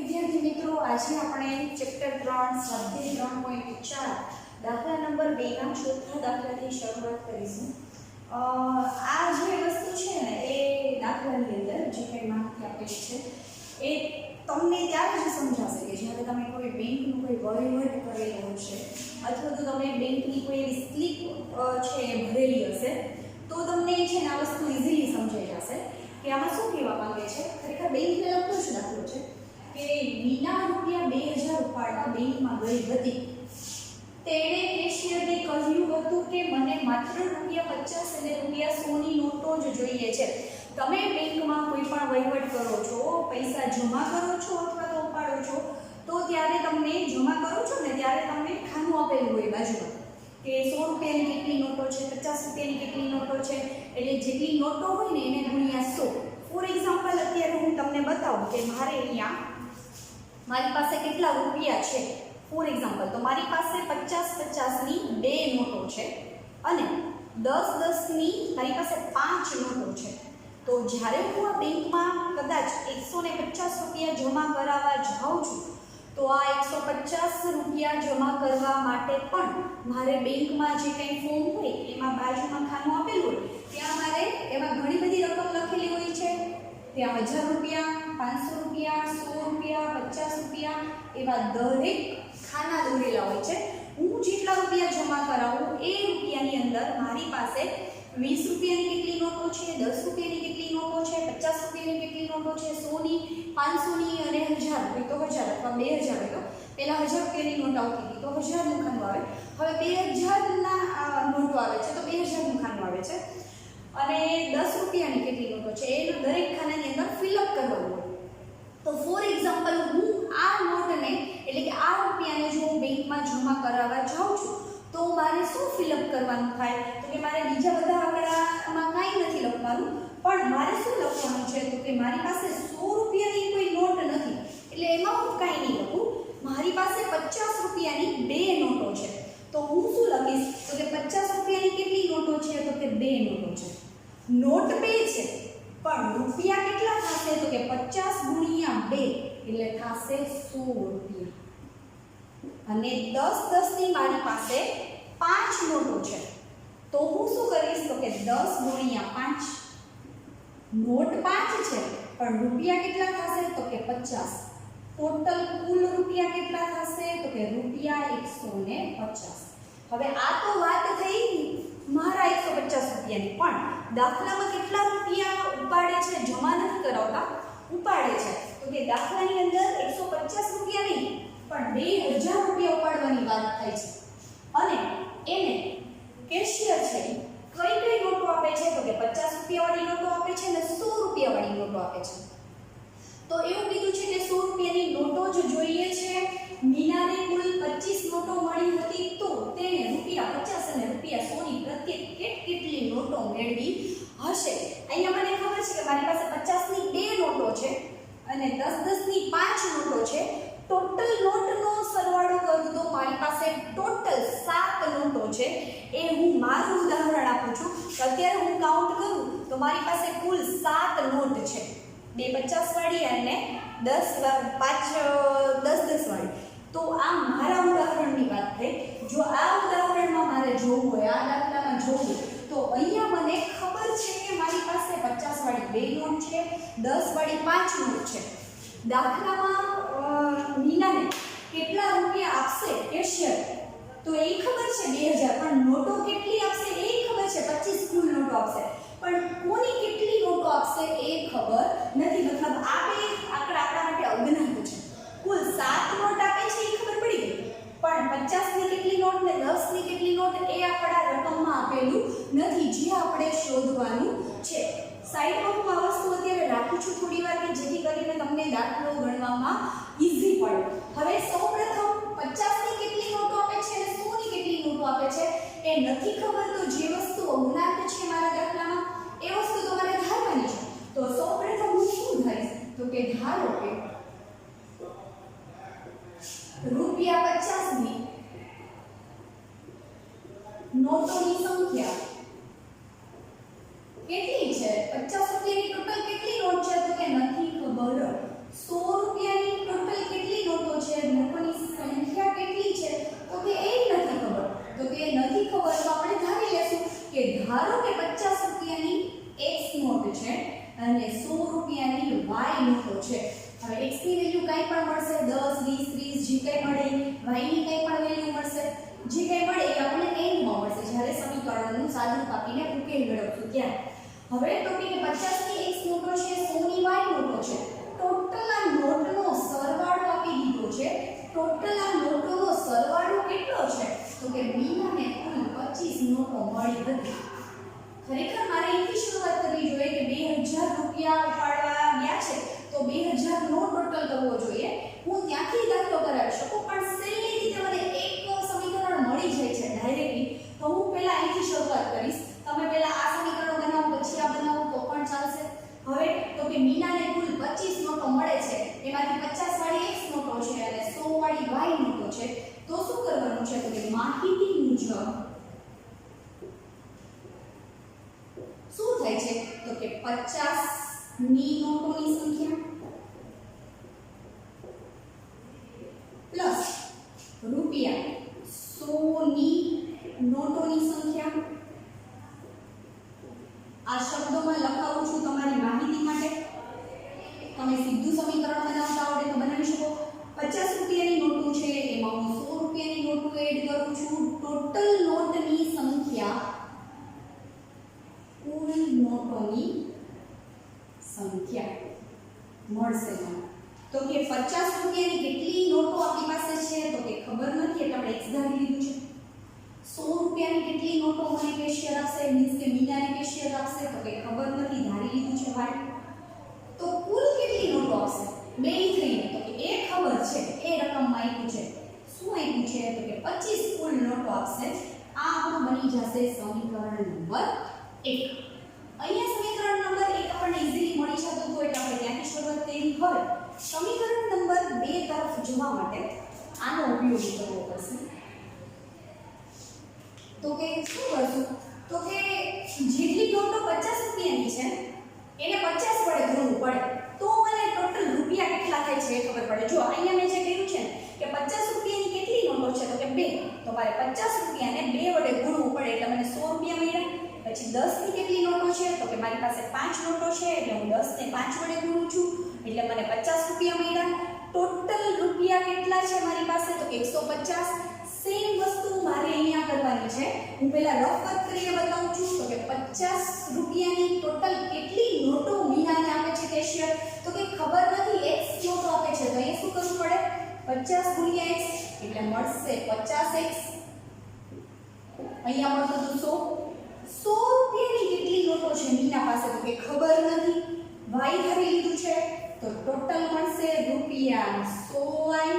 विद्यार्थी मित्रों, आज આપણે ચેપ્ટર 3 સ્વાધ્યાય 3.4 દાખલા નંબર 2 ના ચોથા દાખલાથી શરૂઆત કરીશું। આ જે વસ્તુ છે ને એ દાખલાની અંદર જે કંઈ માહિતી આપેલી છે એ તમને ત્યારે જ સમજાશે કે જ્યારે તમે કોઈ બેંકનું કોઈ વહીવટ કરેલો હશે અથવા તો તમે બેંકની કોઈ એવી સ્લીપ છે એ ભરેલી હશે તો તમને છે ને આ વસ્તુ ઇઝીલી સમજાઈ જશે કે આમાં શું કહેવા માંગે છે। ખરેખર બેંકને લગતો જ દાખલો છે કે મીના રૂપિયા 2000 ઉપાડવા બેંકમાં ગઈ હતી। તેણે કેશિયરને કહ્યું હતું કે મને માત્ર રૂપિયા 50 અને રૂપિયા 100 ની નોટો જ જોઈએ છે। તમે બેંકમાં કોઈ પણ વહીવટ કરો છો, પૈસા જમા કરો છો અથવા તો ઉપાડો છો તો ત્યારે તમને જમા કરો છો ને ત્યારે તમને ખાનું આપેલું હોય બાજુમાં કે 100 રૂપિયાની કેટલી નોટો છે, 50 રૂપિયાની કેટલી નોટો છે, એટલે જેટલી નોટો હોય ને એને ગુણ્યા 100। ફોર એક્ઝામ્પલ અત્યારે હું તમને બતાવું કે મારે અહીંયા મારી પાસે કેટલા રૂપિયા છે। ફોર એક્ઝામ્પલ તો મારી પાસે 50 ની 2 નોટો છે અને 10 ની મારી પાસે 5 નોટો છે। તો જ્યારે હું આ બેંકમાં કદાચ 150 રૂપિયા જમા કરાવવા જાઉં છું તો આ 150 રૂપિયા જમા કરવા માટે પણ મારે બેંકમાં જે કંઈ ફોર્મ હોય એમાં બાજુમાં ખાનું આપેલું હોય ત્યાં મારે એમાં ઘણી બધી રકમ લખેલી હોય છે। ત્યાં 1000 રૂપિયા, 500 રૂપિયા, 100 રૂપિયા, 50 રૂપિયા એવા દરેક ખાના દોરેલા હોય છે। હું જેટલા રૂપિયા જમા કરાવું એ રૂપિયાની અંદર મારી પાસે 20 રૂપિયાની કેટલી નોટો છે, 10 રૂપિયાની કેટલી નોટો છે, 50 રૂપિયાની કેટલી નોટો છે, 100 ની, 500 ની અને 1000 હોય તો 1000 અથવા 2000 હોય તો પહેલા 1000 રૂપિયાની નોટ આવતી હતી તો 1000 નું ખાનું આવે। હવે 2000 ના નોટો આવે છે તો 2000 નું ખાનું આવે છે અને 10 રૂપિયાની કેટલી નોટો છે એ દરેક ખાનાની અંદર ફિલઅપ કરવાનું હોય। તો ફોર એક્ઝામ્પલ હું આ નોટને એટલે કે આ રૂપિયાને જો હું બેંકમાં જમા કરાવવા જાઉં છું તો મારે શું ફિલઅપ કરવાનું થાય તો કે મારે બીજા બધા આંકડામાં કાંઈ નથી લખવાનું પણ મારે શું લખવાનું છે તો કે મારી પાસે 100 રૂપિયાની કોઈ નોટ નથી એટલે એમાં હું કાંઈ નહીં લખું। મારી પાસે 50 રૂપિયાની 2 નોટો છે તો હું શું લખીશ તો કે 50 રૂપિયાની કેટલી નોટો છે તો કે 2 નોટો છે। નોટ 2 છે પણ રૂપિયા કેટલા થશે તો કે 50 ગુણ્યા 2 એટલે થશે 100 રૂપિયા અને 10 ની મારી પાસે 5 નોટો છે તો હું શું કરીશ તો કે 10 ગુણ્યા 5 નોટ 5 છે પણ રૂપિયા કેટલા થશે તો કે 50 ટોટલ કુલ રૂપિયા કેટલા થશે તો કે રૂપિયા 150। હવે આ તો વાત થઈ મારા 150 રૂપિયાની પણ દાખલામાં કેટલા રૂપિયા ઉપાડે છે જમા નથી કરાવતા ઉપાડે છે તો કે દાખલાની અંદર 150 રૂપિયા નહીં પણ 2000 રૂપિયા ઉપાડવાની વાત થાય છે અને એને કેશિયર છે કઈ નોટો આપે છે તો કે 50 રૂપિયા વાળી નોટો આપે છે અને 100 રૂપિયા વાળી નોટો આપે છે। તો એવું કીધું છે કે 100 રૂપિયાની નોટો જ જોઈએ છે। મીનાને કુલ 25 નોટો મળી હતી તો તેણે રૂપિયા 50 અને રૂપિયા 100 ની પ્રત્યેક કેટલી નોટો મેળવી હશે। અહીંયા મને ખબર છે કે મારી પાસે 50 ની 2 નોટો છે અને 10 ની 5 નોટો છે। ટોટલ નોટનો સરવાળો કરું તો મારી પાસે ટોટલ 7 નોટો છે। એ હું મારું ઉદાહરણ આપું છું તો અત્યારે હું કાઉન્ટ કરું તો મારી પાસે કુલ 7 નોટ છે, 2 50 વાળી અને 10 વાળી। તો આ મારા ઉદાહરણની વાત થઈ। જો આ ઉદાહરણમાં મારે જોવું હોય, આ દાખલામાં જોવું તો અહીંયા મને ખબર છે કે મારી પાસે 50 વાળી 2 નોટ છે, 10 વાળી 5 નોટ છે। દાખલામાં મીનાને કેટલા રૂપિયા આપશે કેશિયર તો એ ખબર છે 2000 પણ નોટો કેટલી આપશે એ ખબર છે 25 કુલ નોટો આપશે પણ કોની કેટલી નોટો આપશે એ ખબર નથી। મતલબ આ બે આંકડા આપણા માટે અજ્ઞાત છે। કુલ 7 નોટ આપે છે એ ખબર પડી ગઈ પણ 50 ની કેટલી નોટ ને 10 ની કેટલી નોટ એ આપણા રકમમાં આપેલું નથી જે આપણે શોધવાનું છે। સાઈડમાં હું આ વસ્તુ અત્યારે રાખું છું થોડી વાર કે જેથી કરીને તમને દાખલો ગણવામાં ઈઝી પડે। હવે સૌપ્રથમ 50 ની કેટલી નોટો આપે છે અને 100 ની કેટલી નોટો આપે છે એ નથી ખબર તો જે વસ્તુ અજ્ઞાત છે મારા દાખલામાં એ વસ્તુ તમારે ધારવાની છે। તો સૌપ્રથમ હું શું ધારીશ તો કે ધારો કે રૂપિયા 50 ની નોટોની સંખ્યા કેટલી છે 50 રૂપિયાની ટોટલ કેટલી નોટ છે તો કે નથી ખબર। 100 રૂપિયાની ટોટલ અને 100 રૂપિયાની y નોટો છે. હવે x ની વેલ્યુ કાઈ પણ મળશે 10 20 30 જે કાઈ મળે y ની કાઈ પણ વેલ્યુ મળશે જે કાઈ મળે એ આપણને એન્ડમાં મળશે જ્યારે સમીકરણનું સાદું કાપીને ઉકેલ મેળવશું ત્યારે. હવે તો કે 50 ની x નોટો છે 100 ની y નોટો છે. ટોટલ આ નોટનો સરવાળો આપી દીધો છે. ટોટલ આ નોટોનો સરવાળો કેટલો છે તો કે મીનાને કુલ 25 નોટો મળી હતી. ખરેખર મારે અહીંથી શરૂઆત કરવી જોઈએ કે 2000 રૂપિયા ઉપાડવા ગયા છે તો 2000 નો ટોટલ કરવો જોઈએ. હું ત્યાંથી દાખલો કરાવી શકું પણ સહેલીથી તે મને એક સમીકરણ મળી જાય છે ડાયરેક્ટલી તો હું પહેલા અહીંથી શરૂઆત કરીશ. તમે પહેલા આ સમીકરણ બનાવો પછી આ બનાવો તો પણ ચાલશે. હવે તો કે મીનાને કુલ 25 નોટો મળે છે એમાંથી 50 વાળી x નોટો છે અને 100 વાળી y નોટો છે. તો શું કરવાનું છે તો કે માહિતી મુજબ શું થાય છે તો કે 50 ની નોટોની સંખ્યા પ્લસ રૂપિયા 100 ની નોટોની સંખ્યા. આ શબ્દોમાં લખાવું છું તમારી માહિતી માટે. તમે સીધું સમીકરણ બનાવતા આવડે તો બનાવી શકો. 50 રૂપિયાની નોટો છે એમાં હું 100 રૂપિયાની નોટો એડ કરું છું. ટોટલ નોટની સંખ્યા કુલ નોટોની સંખ્યા મળશે મને. તો કે 50 રૂપિયાની કેટલી નોટો આપણી પાસે છે તો કે ખબર નથી એટલે આપણે x ધારી લીધું છે. 100 રૂપિયાની કેટલી નોટો મને કેશિયર આપશે મીન્સ કે મીનાને કેશિયર આપશે તો કે ખબર નથી ધારી લીધું છે ભાઈ. તો કુલ કેટલી નોટો આપશે બેય થઈને તો કે એ ખબર છે એ રકમમાં આપ્યું છે. શું આપ્યું છે તો કે 25 કુલ નોટો આપશે. આ આપણું બની જશે સમીકરણ નંબર 1. અહીંયા સમીકરણ નંબર 1 આપણને ઈઝીલી મળી જતું હોય એટલે આપણે ત્યાંથી શરૂઆત કરી. હવે સમીકરણ નંબર 2 તરફ જવા માટે આનો ઉપયોગ કરવો પડશે. તો કે શું કરશું તો કે જેટલી નોટો 50 રૂપિયાની છે એને 50 વડે ગુણવું પડે તો મને ટોટલ રૂપિયા કેટલા થાય છે એ ખબર પડે. જો અહીંયા મેં જે કહ્યું છે કે 50 રૂપિયાની કેટલી નોટો છે તો કે 2 તો મારે 50 રૂપિયાને 2 વડે ગુણવું પડે એટલે મને 100 રૂપિયા મળ્યા. પછી 10 ની કેટલી નોટો છે તો કે મારી પાસે 5 નોટો છે એટલે હું 10 ને 5 વડે ગુણું છું એટલે મને 50 રૂપિયા મળ્યા. ટોટલ રૂપિયા કેટલા છે મારી પાસે તો 150. સેમ વસ્તુ મારે અહીંયા કરવાની છે. હું પહેલા રફ વર્ક કરીને બતાવું છું તો કે 50 રૂપિયાની ટોટલ કેટલી નોટો મીનાને આપે છે કેશિયર તો કે ખબર નથી x નોટો આપે છે તો અહીંયા શું કરવું પડે 50 ગુણ્યા x એટલે મળશે 50x. અહીંયા મળતું હતું 100 રૂપિયાની કેટલી નોટો છે મીના પાસે તો કે ખબર નથી y ધરી લીધું છે તો ટોટલ મળશે રૂપિયા 100y.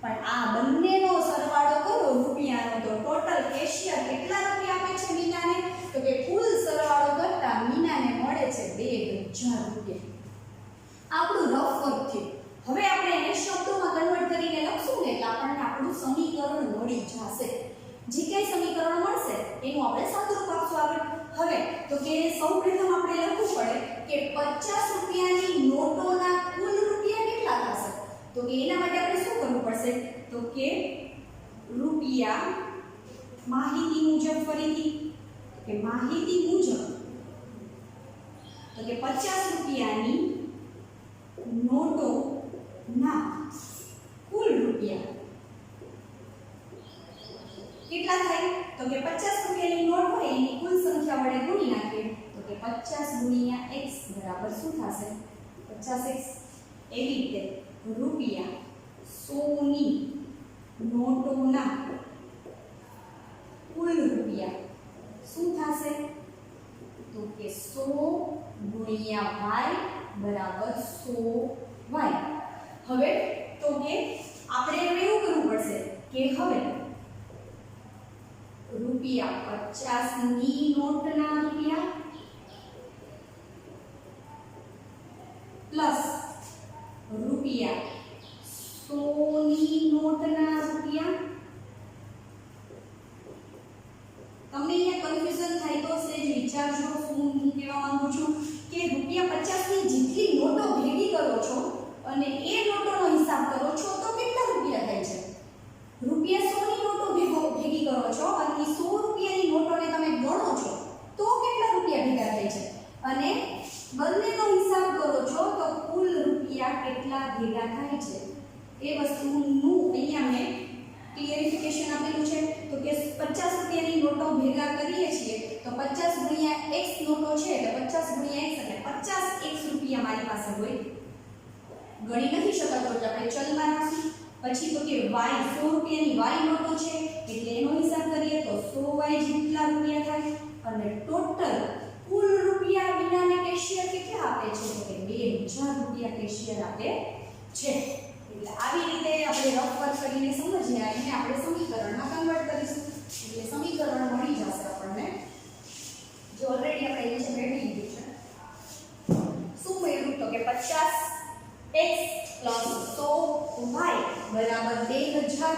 પણ આ બંનેનો સરવાળો કરો રૂપિયાનો તો ટોટલ કેશિયર કેટલા રૂપિયા આપે છે મીનાને તો કે કુલ સરવાળો કરતા મીનાને મળે છે 2000 રૂપિયા. આપણું રફ વર્ક થયું. હવે આપણે એને શબ્દોમાં કન્વર્ટ કરીને લખશું ને એટલે આપણને આપણું સમીકરણ મળી જશે. જે કઈ સમીકરણ મળશે એનું આપણે સાદુરૂપ આપશું આગળ. હવે તો કે સૌપ્રથમ આપણે લખવું પડે કે 50 રૂપિયાની નોટોના કુલ રૂપિયા કેટલા થશે તો કે એના માટે આપણે શું કરવું પડશે તો કે રૂપિયા માહિતી મુજબ ફરીથી કે માહિતી મુજબ તો કે 50 રૂપિયાની નોટોના કુલ રૂપિયા કેટલા થાય તો કે 50 રૂપિયાની નોટ હોય એની કુલ સંખ્યા વડે ગુણી નાખીએ તો કે 50 ગુણ્યા x બરાબર શું થશે 50x. એવી રીતે રૂપિયા 100 ની નોટોના કુલ રૂપિયા શું થશે તો કે 100 ગુણ્યા y બરાબર 100y. હવે તો કે આપણે એવું કરવું પડશે કે હવે રૂપિયા 50 ની નોટના રૂપિયા પ્લસ રૂપિયા 100 ની નોટના રૂપિયા. તમને અહીંયા કન્ફ્યુઝન થાય તો સેજ વિચારજો શું હું કહેવા માંગુ છું કે રૂપિયા 50 ની જેટલી નોટો ભેગી કરો છો અને એ નોટોનો હિસાબ કરો છો તો કેટલા રૂપિયા થાય છે. રૂપિયા 100 ની નોટો ભેગી કરો છો અને 100 રૂપિયાની નોટોને તમે ગણો છો તો કેટલા રૂપિયા ભેગા થાય છે અને બંનેનો એ વસ્તુનું અહીંયા મેં ક્લિયરિફિકેશન આપેલું છે તો કે 50 રૂપિયાની નોટો ભેગા કરીએ છીએ તો 50 ગુણ્યા x નોટો છે એટલે 50 ગુણ્યા x એટલે 50x રૂપિયા મારી પાસે હોય. ગણી નથી શકાતો એટલે આપણે ચલમાં રાખીએ. પછી તો કે y 100 રૂપિયાની y નોટો છે એટલે એનો હિસાબ કરીએ તો 100y જેટલા રૂપિયા થાય અને ટોટલ કુલ રૂપિયા વિનાને કેશિયર કેટલા આપે છે તો કે 2000 રૂપિયા કેશિયર આપે છે. એટલે આવી રીતે આપણે રફ વર્ક કરીને સમજીએ અને આપણે સમીકરણમાં કન્વર્ટ કરીશું એટલે સમીકરણ મળી જશે આપણને. જો ઓલરેડી આપણે નીચે મેળવી લીધું છે. શું મેળવ્યું તો કે 50x + 100y બરાબર 2000.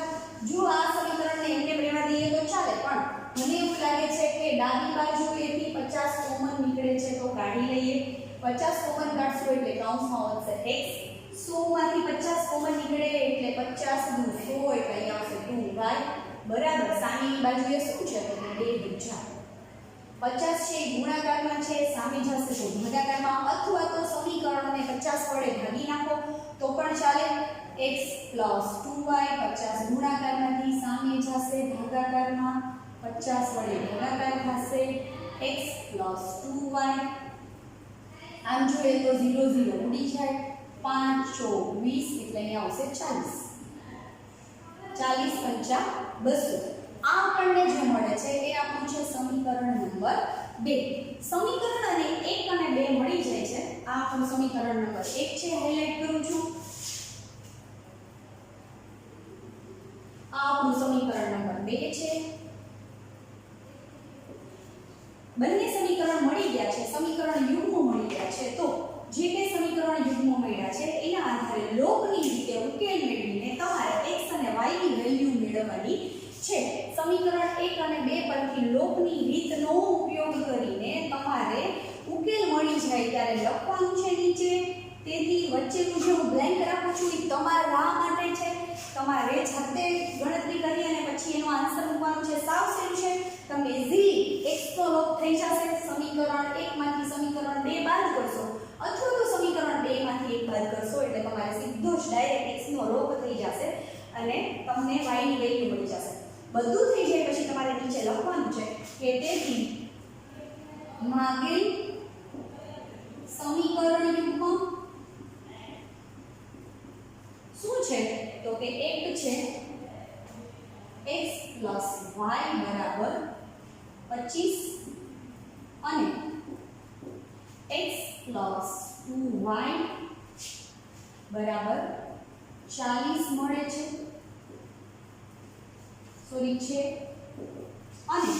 જો આ સમીકરણને એમને રહેવા દઈએ તો ચાલે પણ મને એવું લાગે છે કે ડાબી બાજુએથી 50 કોમન નીકળે છે તો કાઢી લઈએ. 50 કોમન કાઢશું એટલે કૌંસમાં વધશે x. 100 માંથી 50 કોમન નીકળે એટલે 50 નું 100 એટલે અહીં આવશે 2y બરાબર સામેની બાજુએ શું છે તો 2000. 50 છે ગુણાકારમાં છે સામે જશે તો ભાગાકારમાં અથવા તો સમીકરણને 50 વડે ભાગી નાખો તો પણ ચાલે. x + 2y 50 ગુણાકારમાંથી સામે જશે ભાગાકારમાં 50 વડે ભાગાકાર થશે x + 2y. આમ જોઈએ તો 0 0 ઉડી જાય 5 × 20 એટલે અહીંયા આવશે 40. 40 × 5 200. આ આપણને જે મળે છે એ આપણું છે સમીકરણ નંબર 2. સમીકરણ અને 1 અને 2 મળી જાય છે. આ આપણું સમીકરણ નંબર 1 છે હાઇલાઇટ કરું છું. આ આપણું સમીકરણ નંબર 2 છે. બંને સમીકરણ મળી ગયા છે. સમીકરણ યુગ્મ મળી ગયા છે તો જે બે સમીકરણ યુગ્મ મળ્યા છે એના આધારે લોકની રીતે ઉકેલ મેળવીને તમારે x અને y ની વેલ્યુ મેળવવાની છે. સમીકરણ 1 અને 2 પરથી લોકની રીતનો ઉપયોગ કરીને તમારે ઉકેલ મળી જાય ત્યારે લખવાનું છે નીચે. તેથી વચ્ચેનું જે હું બ્લેન્ક રાખું છું એ તમારા માટે છે. તમારે જાતે ગણતરી કરી અને પછી એનો આન્સર મૂકવાનો છે. સાવ સહેલું છે. તમે ઇઝીલી x તો લોપ થઈ જશે. સમીકરણ 1 માંથી સમીકરણ 2 બાદ કરશો અથવા તો સમીકરણ 2 માંથી 1 બાદ કરશો એટલે તમારે સીધો જ ડાયરેક્ટ x નો લોપ થઈ જશે અને તમને y ની વેલ્યુ મળી જશે. બધું થઈ જાય પછી તમારે નીચે લખવાનું છે કે તેથી માગેલ સમીકરણ યુગ્મ શું છે તો કે એક છે x + y બરાબર 25 અને x + 2y બરાબર 40 મળે છે. સોરી છે અને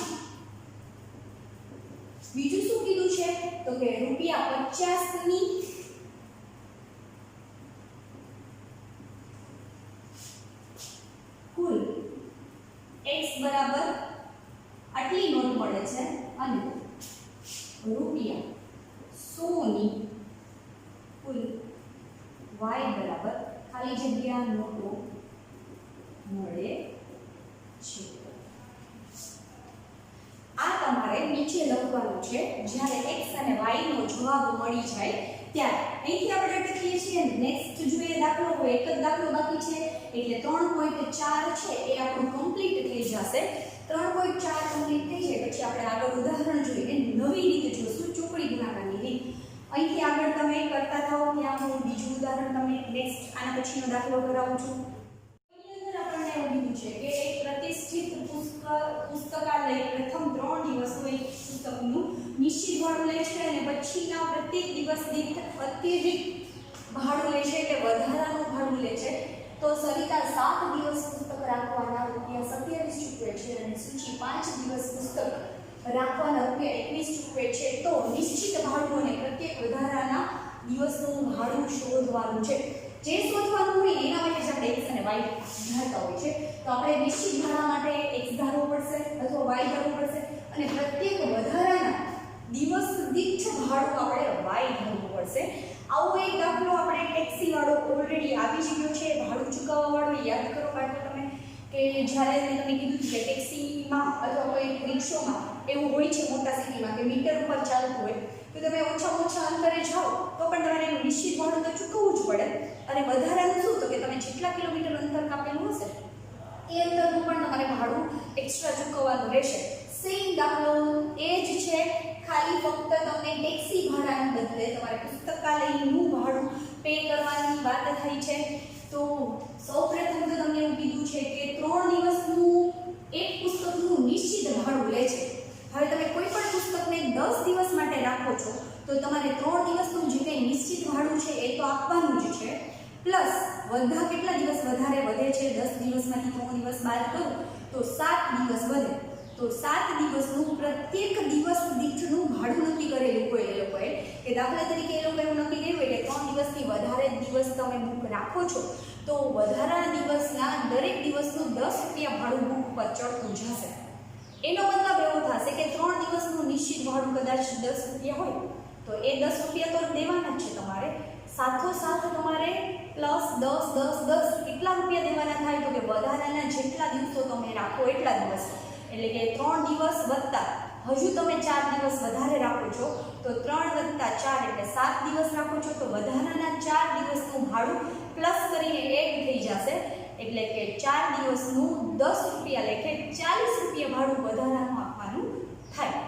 બીજું શું કીધું છે તો કે ₹50 ની કુલ x બરાબર આટલી નોટ મળે છે અને ₹100 ની કુલ y બરાબર ખાલી જગ્યા નોટો મળે છે. આ તમારે નીચે લખવાનું છે જ્યારે x અને y નો જવાબ મળી જાય ત્યારે. અહીંથી આપણે અટકીએ છીએ. નેક્સ્ટ જોઈએ દાખલો હોય એક જ દાખલો બાકી છે એટલે 3.4 છે એ આપણું કમ્પ્લીટ થઈ જશે. 3.4 કમ્પ્લીટ થઈ જાય પછી આપણે આગળ ઉદાહરણ જોઈએ નવી રીતે જોશું ચોકડી ગુણાકારની રીત. અહીંથી આગળ તમે કરતા થાઓ ત્યાં હું બીજું ઉદાહરણ તમને નેક્સ્ટ આના પછીનો દાખલો કરાવું છું. છે કે એક પ્રતિષ્ઠિત પુસ્તકાલય પ્રથમ 3 દિવસ હોય પુસ્તકનું નિશ્ચિત ભાડું લે છે અને પછીના પ્રત્યેક દિવસ દીઠ અતિરિક્ત ભાડું લે છે એટલે વધારાનું ભાડું લે છે. તો સરિતા 7 દિવસ પુસ્તક રાખવાના ₹27 ચૂકવે છે અને સૂચિ 5 દિવસ પુસ્તક રાખવાના ₹21 ચૂકવે છે. તો નિશ્ચિત ભાડું અને પ્રત્યેક વધારાના દિવસનું ભાડું શોધવાનું છે. જે શોધવાનું હોય એના માટે જ આપણે x અને y ધારતા હોય છે. તો આપણે નિશ્ચિત ભાડા માટે x ધારવું પડશે અથવા y ધારવું પડશે અને પ્રત્યેક વધારાના દિવસ દીઠ ભાડું આપણે y ધારવું પડશે. આવો એક દાખલો આપણે ટેક્સી વાળો ઓલરેડી આવી જ ગયો છે. ભાડું ચૂકવવા વાળો યાદ કરો બાળકો તમે કે જ્યારે મેં તમને કીધું કે ટેક્સીમાં અથવા કોઈ રિક્ષામાં એવું હોય છે મોટા સિટીમાં કે મીટર ઉપર ચાલતું હોય તો તમે ઓછામાં ઓછા અંતરે જાઓ તો પણ તમારે એનું નિશ્ચિત ભાડું તો ચૂકવવું જ પડે. અને વધારાનું શું તો કે તમે જેટલા કિલોમીટર અંતર કાપેલું હશે એ અંતરનું પણ તમારે ભાડું એક્સ્ટ્રા ચૂકવવાનું રહેશે. સેમ દાખલો એ જ છે, ખાલી ફક્ત તમને ટેક્સી ભાડાને બદલે તમારે પુસ્તકાલયનું ભાડું પે કરવાની વાત થઈ છે. તો સૌપ્રથમ તો તમને એવું કીધું છે કે 3 દિવસનું એક પુસ્તકનું નિશ્ચિત ભાડું લે છે. હવે તમે કોઈ પણ પુસ્તકને 10 દિવસ માટે રાખો છો તો તમારે 3 દિવસનું જે કંઈ નિશ્ચિત ભાડું છે એ તો આપવાનું જ છે. પ્લસ વધા કેટલા દિવસ વધારે વધે છે, 10 દિવસમાંથી 3 દિવસ બાદ કરું તો 7 દિવસ વધે. તો 7 દિવસનું પ્રત્યેક દિવસ દીઠનું ભાડું નક્કી કરેલું હોય એ લોકોએ, કે દાખલા તરીકે એ લોકો એવું નક્કી કર્યું હોય કે 3 દિવસથી વધારે દિવસ તમે બુક રાખો છો તો વધારાના દિવસના દરેક દિવસનું 10 રૂપિયા ભાડું બુક પર ચડતું જશે. એનો મતલબ એવો થશે કે 3 દિવસનું નિશ્ચિત ભાડું કદાચ 10 રૂપિયા હોય તો એ 10 રૂપિયા તો દેવાના જ છે તમારે. સાથોસાથ તમારે પ્લસ 10 10 10 કેટલા રૂપિયા દેવાના થાય તો કે વધારાના જેટલા દિવસો તમે રાખો એટલા દિવસ, એટલે કે 3 દિવસ વત્તા હજુ તમે 4 દિવસ વધારે રાખો છો તો 3 + 4 એટલે 7 દિવસ રાખો છો તો વધારાના 4 દિવસનું ભાડું પ્લસ કરીને એડ થઈ જશે, એટલે કે 4 દિવસનું 10 રૂપિયા લેખે 40 રૂપિયા ભાડું વધારાનું આપવાનું થાય.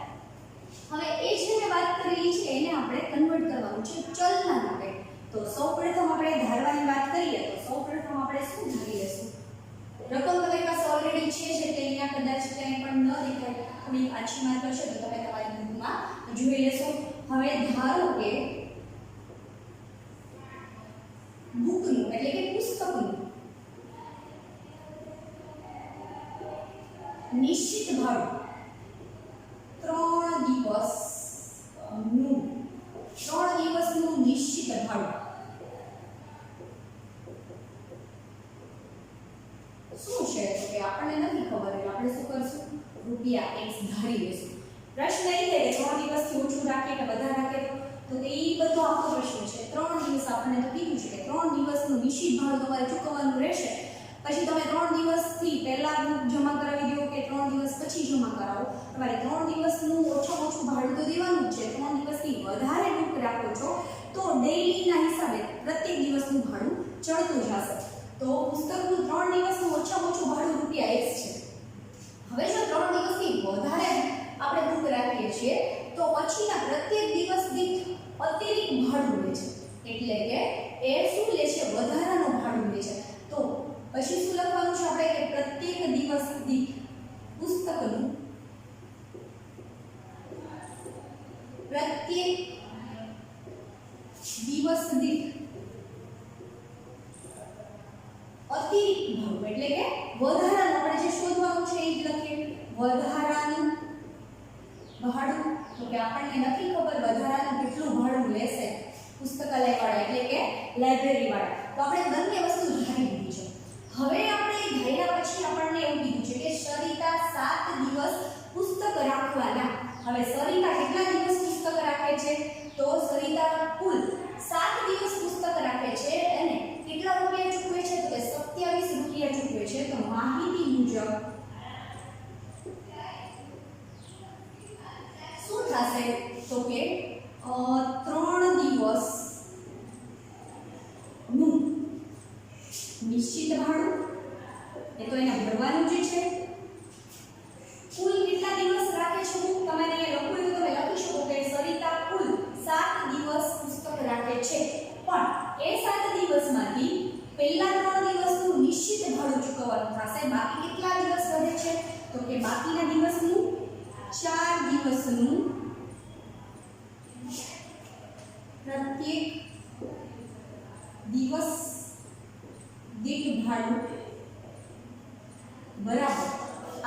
હવે એ જે મેં વાત કરેલી છે એને આપણે કન્વર્ટ કરવાનું છે ચલના રૂપે. તો સૌપ્રથમ આપણે ધારવાની વાત કરીએ તો સૌપ્રથમ આપણે શું ધારી લેશું, રકમ તમારી પાસે ઓલરેડી છે એટલે અહીંયા કદાચ કંઈ પણ ન દેખાય, થોડી આછી માત્ર છે તો તમે તમારી બુકમાં જોઈ લેશો. હવે ધારો કે બુકનું એટલે કે પુસ્તકનું નિશ્ચિત ભાડું 3 દિવસનું નિશ્ચિત ભાડું શું છે તો કે આપણને નથી ખબર એટલે આપણે શું કરશું, રૂપિયા x ધારી લેશું. પ્રશ્ન એ છે કે 3 દિવસથી ઓછું રાખીએ કે વધારે રાખીએ તો કે એ બધો આખો પ્રશ્ન છે. 3 દિવસ આપણને તો કીધું છે કે 3 દિવસનું નિશ્ચિત ભાડું તમારે ચૂકવવાનું રહેશે. પછી તમે 3 દિવસથી પહેલા બુક જમા કરાવી દો કે 3 દિવસ પછી જમા કરાવો, તમારે 3 દિવસનું ઓછામાં ઓછું ભાડું તો દેવાનું જ છે. 3 દિવસથી વધારે બુક રાખો છો તો ડેઈલીના હિસાબે પ્રત્યેક દિવસનું ભાડું ચડતું જશે. તો પુસ્તકનું 3 દિવસનું ઓછામાં ઓછું ભાડું રૂપિયા x છે. હવે જો 3 દિવસથી વધારે આપણે બુક રાખીએ છીએ તો પછીના પ્રત્યેક દિવસ દીઠ અતિરિક્ત ભાડું લે છે, એટલે કે એ શું લે છે, વધારાનું ભાડું લે છે. તો પછી શું લખવાનું છે આપણે કે પ્રત્યેક દિવસ દીઠ પુસ્તકનું પ્રત્યેક દિવસ દીઠ અતિરિક્ત ભાડું એટલે કે વધારાનું, આપણે જે શોધવાનું છે એ જ લખીએ, વધારાનું ભાડું. તો કે આપણને નથી ખબર વધારાનું કેટલું ભાડું લેશે પુસ્તકાલય વાળા એટલે કે લાઇબ્રેરી વાળા, તો આપણે બંને વસ્તુ ધારી દીધી છે. હવે આપણે ધાર્યા પછી આપણને એવું કીધું છે કે સરિતા 7 દિવસ પુસ્તક રાખવાના. હવે સરિતા કેટલા દિવસ પુસ્તક રાખે છે તો સરિતા કુલ 7 દિવસ પુસ્તક રાખે છે અને કેટલા રૂપિયા ચૂકવે છે તો કે 27 રૂપિયા ચૂકવે છે. તો માહિતી મુજબ શું થશે તો કે 3 દિવસ નું નિશ્ચિત ભાડું એ તો એને ભરવાનું જ છે. કુલ કેટલા દિવસ રાખે છે બુક તમારે અહીંયા લખવું તો તમે લખી શકો કે સરિતા કુલ 7 દિવસ પુસ્તક રાખે છે, પણ એ 7 દિવસમાંથી પહેલા 3 દિવસનું નિશ્ચિત ભાડું ચૂકવવાનું થશે. બાકી કેટલા દિવસ વધે છે તો કે બાકીના દિવસનું 4 દિવસનું પ્રત્યેક દિવસ દીઠ ભાડું બરાબર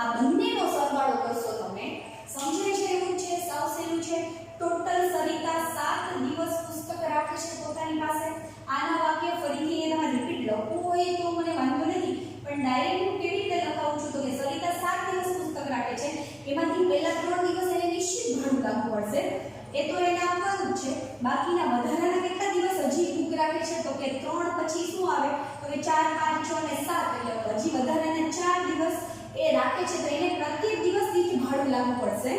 આ બંનેનો સરવાળો કરશો તમે, સમજાય છે એવું છે, સાવ સહેલું છે. ટોટલ સરિતા 7 દિવસ પુસ્તક રાખે છે પોતાની પાસે. આના વાક્ય ફરીથી એ તમારે રિપીટ લખવું હોય તો મને વાંધો નથી, પણ ડાયરેક્ટ હું કેવી રીતે લખાવું છું તો કે સરિતા 7 દિવસ પુસ્તક રાખે છે, એમાંથી પહેલા 3 દિવસ એને નિશ્ચિત ભાડું લાગવું પડશે, એ તો એને આપવાનું જ છે. બાકીના વધારાના કેટલા દિવસ હજી બુક રાખે છે તો કે 3 પછી શું આવે તો કે 4 5 6 અને 7 એટલે હજી વધારાના 4 દિવસ એ રાખે છે, તો એને પ્રત્યેક દિવસ દીઠ ભાડું લાગવું પડશે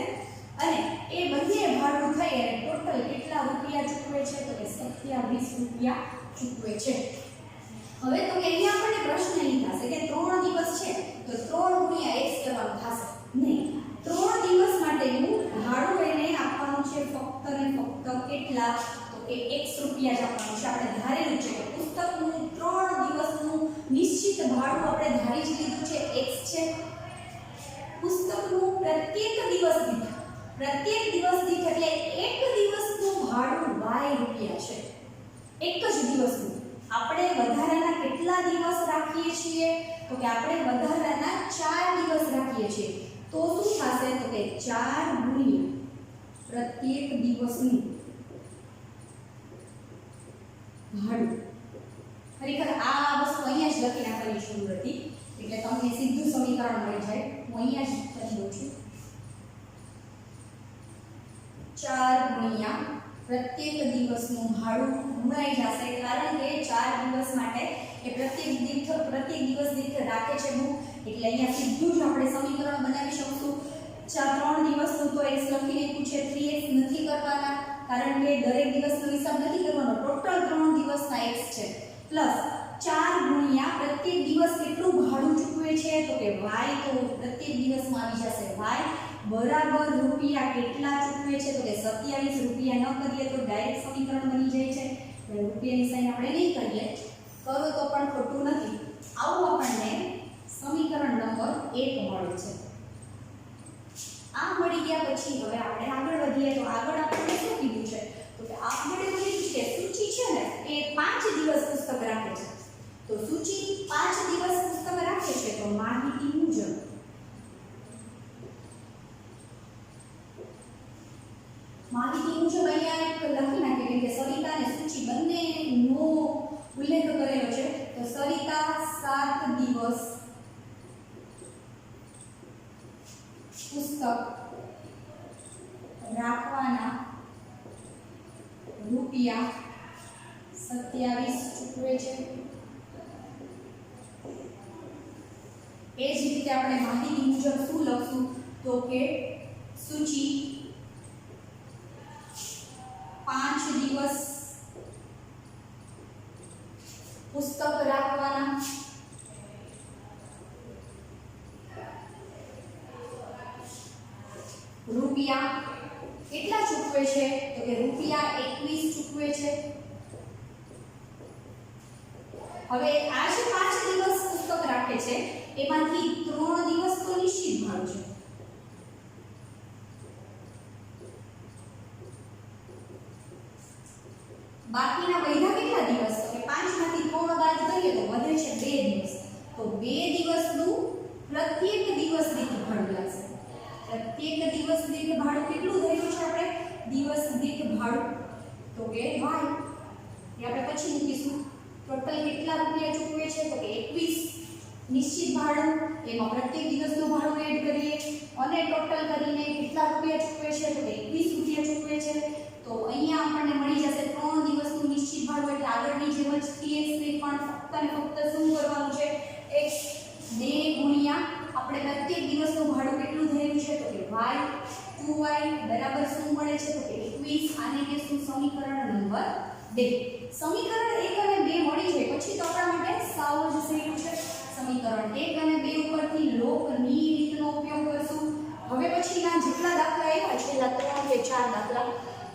અને એ બંને ભાડું થઈ અને ટોટલ કેટલા રૂપિયા ચૂકવે 27 રૂપિયા ચૂકવે છે. હવે તો કે અહીંયા આપણને પ્રશ્ન એ થશે કે 3 દિવસ છે તો 3 ગુણ્યા x કરવાનું થશે નહીં. 3 દિવસ માટેનું ભાડું એને આપવાનું છે ફક્ત ને ફક્ત કેટલા, તો કે x રૂપિયા જ આપવાનું છે. આપણે ધારેલું છે કે પુસ્તકનું 3 દિવસનું નિશ્ચિત ભાડું આપણે ધારી જ લીધું છે x છે. પુસ્તકનું પ્રત્યેક દિવસ દીઠ એટલે એક દિવસનું ભાડું y રૂપિયા છે. એક જ દિવસનું. આપણે વધારાના કેટલા દિવસ રાખીએ છીએ, તો કે આપણે વધારાના 4 દિવસ રાખીએ છીએ. તો શું થશે, તો કે 4 ગુણ્યા પ્રત્યેક દિવસનું ભાડું. ખરેખર આ વસ્તુ અહીંયા જ લખી નાખવાની જરૂર હતી, એટલે તમને સીધું સમીકરણ મળી જાય. હું અહીંયા જ કરી દઉં છું. 4 ગુણ્યા પ્રત્યેક દિવસનું ભાડું ગુણાઈ જશે, કારણ કે 4 દિવસ માટે એ પ્રત્યેક દિવસ દીઠ રાખે છે બુક, એટલે અહીંયા સીધું જ આપણે સમીકરણ બનાવી શકશું. 3 દિવસનું તો x લખી નાખ્યું છે, 3x નથી કરવાના, કારણ કે દરેક દિવસનો હિસાબ નથી કરવાનો, ટોટલ 3 દિવસના x છે. પ્લસ 4 ગુણ્યા પ્રત્યેક દિવસ કેટલું ભાડું ચૂકવે છે, તો કે y, તો પ્રત્યેક દિવસમાં આવી જશે y બરાબર રૂપિયા કેટલા ચૂકવે છે, તો કે 27 રૂપિયા. ન કરીએ તો ડાયરેક્ટ સમીકરણ બની જાય છે, એટલે રૂપિયાની સાઈન આપણે નહીં કરીએ, કરો તો પણ ખોટું નથી. આવું આપણને સમીકરણ નંબર 1 મળે છે. આ મળી ગયા પછી હવે આપણે આગળ વધીએ તો આગળ આપણે શું કીધું છે, તો કે આપણે એવું કીધું છે સૂચિ છે ને એ 5 દિવસ પુસ્તક રાખે છે. તો સૂચિ 5 દિવસ પુસ્તક રાખે છે, તો માહિતી મુજબ અહીંયા એક લખી નાખીએ, કેમ કે સરિતા અને સૂચિ બંનેનો ઉલ્લેખ કરેલો છે. તો સરિતા 7 દિવસ પુસ્તક રાખવાના રૂપિયા 27 ચૂકવે છે. એ જ રીતે આપણે માહિતી મુજબ શું લખશું, તો કે સૂચિ 5 દિવસ પુસ્તક રાખવાના રૂપિયા કેટલા ચૂકવે છે, તો કે રૂપિયા 21 ચૂકવે છે. હવે આ જે 5 દિવસ પુસ્તક રાખે છે એમાંથી 3 દિવસ તો નિશ્ચિત ભાડું છે. બાકીના વધ્યા કેટલા દિવસ, તો કે 5 માંથી 3 બાદ કરીએ તો વધે છે 2 દિવસ. તો 2 દિવસનું પ્રત્યેક દિવસ દીઠ ભાડું લાગશે. પ્રત્યેક દિવસ દીઠ ભાડું કેટલું ધર્યું છે આપણે, દિવસ દીઠ ભાડું, તો કે y એ આપણે પછી મૂકીશું. ટોટલ કેટલા રૂપિયા ચૂકવે છે, તો કે 21 નિશ્ચિત ભાડું, એમાં પ્રત્યેક દિવસનું ભાડું એડ કરીએ અને ટોટલ કરીને કેટલા રૂપિયા ચૂકવે છે, તો કે 21 રૂપિયા ચૂકવે છે. તો અહીંયા આપણને મળી જશે 3 દિવસનું નિશ્ચિત ભાડું, એટલે આગળની જેમ જ 3x ને પણ ફક્ત ને ફક્ત શું કરવાનું છે, x 2 ગુણ્યા આપણે પ્રત્યેક દિવસનું ભાડું કેટલું ધર્યું છે, તો કે y 2y બરાબર શું મળે છે, તો કે 21. આને કહેશું સમીકરણ નંબર 2. સમીકરણ 1 અને 2 મળી જાય પછી તો આપણા માટે સાવ જ સહેલું છે. સમીકરણ 1 અને 2 ઉપરથી લોકની રીતનો ઉપયોગ કરશું. હવે પછીના જેટલા દાખલા આવ્યા છેલ્લા 3 કે 4 દાખલા,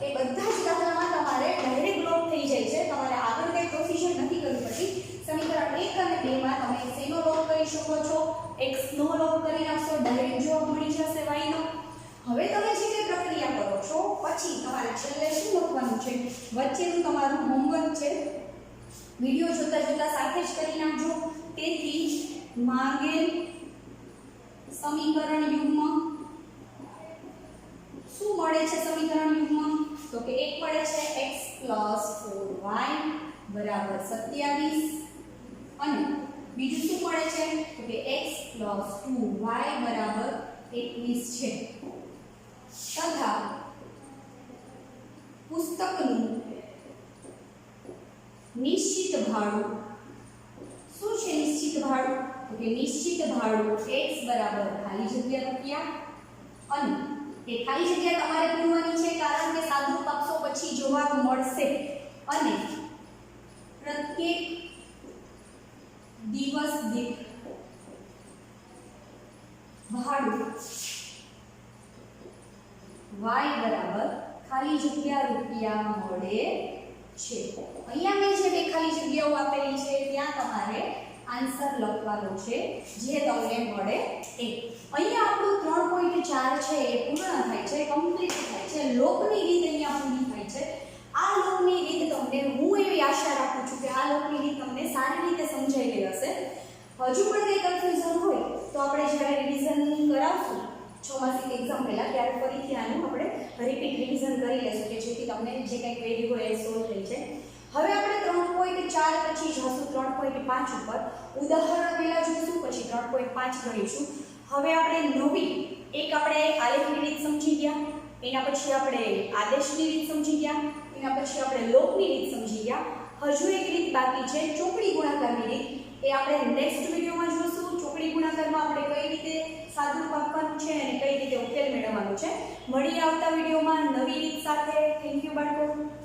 એ બધા જ દાખલામાં તમારે ડાયરેક્ટ લોક થઈ જાય છે. તમારે આગળ કંઈ પ્રોસિજર નથી કરવી પડતી. સમીકરણ 1 અને 2 માં તમે શેનો લોક કરી શકો છો, x નો લોક કરી નાખશો, ડાયરેક્ટ જવાબ મળી જશે y નો. હવે તમે જે કંઈ પ્રક્રિયા કરો છો પછી તમારે છેલ્લે શું લખવાનું છે, વચ્ચેનું તમારું હોમવર્ક છે, વિડિયો જોતા જોતા સાથે જ કરી નાખજો. તેથી માંગેલ સમીકરણ યુગ્મ શું મળે છે, સમીકરણ યુગ્મ, તો કે એક મળે છે x 4y બરાબર 27 અને બીજું શું મળે છે, તો કે x 2y બરાબર 21 છે. તથા પુસ્તકનું નિશ્ચિત ભાડું શું છે, નિશ્ચિત ભાડું, તો કે નિશ્ચિત ભાડું x બરાબર ખાલી જગ્યા રૂપિયા, અને એ ખાલી જગ્યા તમારે પૂરવાની છે કારણ કે સાદુરૂપ આપશો પછી જવાબ મળશે. અને પ્રત્યેક દિવસ દીઠ ભાડું y બરાબર ખાલી જગ્યા રૂપિયા મળે છે। અહીંયા મેં જે બે ખાલી જગ્યાઓ આપેલી છે ત્યાં તમારે આન્સર લખવાનો છે જે તમને મળે એ। અહીંયા આપણું 3.4 છે એ પૂર્ણ થાય છે, કમ્પ્લીટ થાય છે, લોકની રીત અહીંયા પૂરી થાય છે। આ લોકની રીત તમને હું એવી આશા રાખું છું કે આ લોકની રીત તમને સારી રીતે સમજાઈ ગઈ હશે। હજુ પણ કંઈ કન્ફ્યુઝન હોય તો આપણે જ્યારે રિવિઝન કરાવશું ચોમાસી એક્ઝામ પહેલા ત્યારે ફરીથી આનું આપણે રિપીટ રિવિઝન કરી લેશું કે જેથી તમને જે કંઈ ક્વેરી હોય એ સોલ્વ થઈ જાય। હવે આપણે 3.4 પછી જશું 3.5 ઉપર, ઉદાહરણ પહેલા જોઈશું પછી 3.5 ગણીશું। હવે આપણે નવી એક આપણે આલેખની રીત સમજી ગયા, એના પછી આપણે આદેશની રીત સમજી ગયા, એના પછી આપણે લોકની રીત સમજી ગયા। હજુ એક રીત બાકી છે ચોકડી ગુણાકારની રીત, એ આપણે નેક્સ્ટ વિડીયોમાં જોઈશું। ચોકડી ગુણાકારમાં આપણે કઈ રીતે સાદુરૂપ આપવાનું છે અને કઈ રીતે ઉકેલ મેળવવાનો છે। મળીએ આવતા વિડીયોમાં નવી રીત સાથે। થેન્ક યુ બાળકો।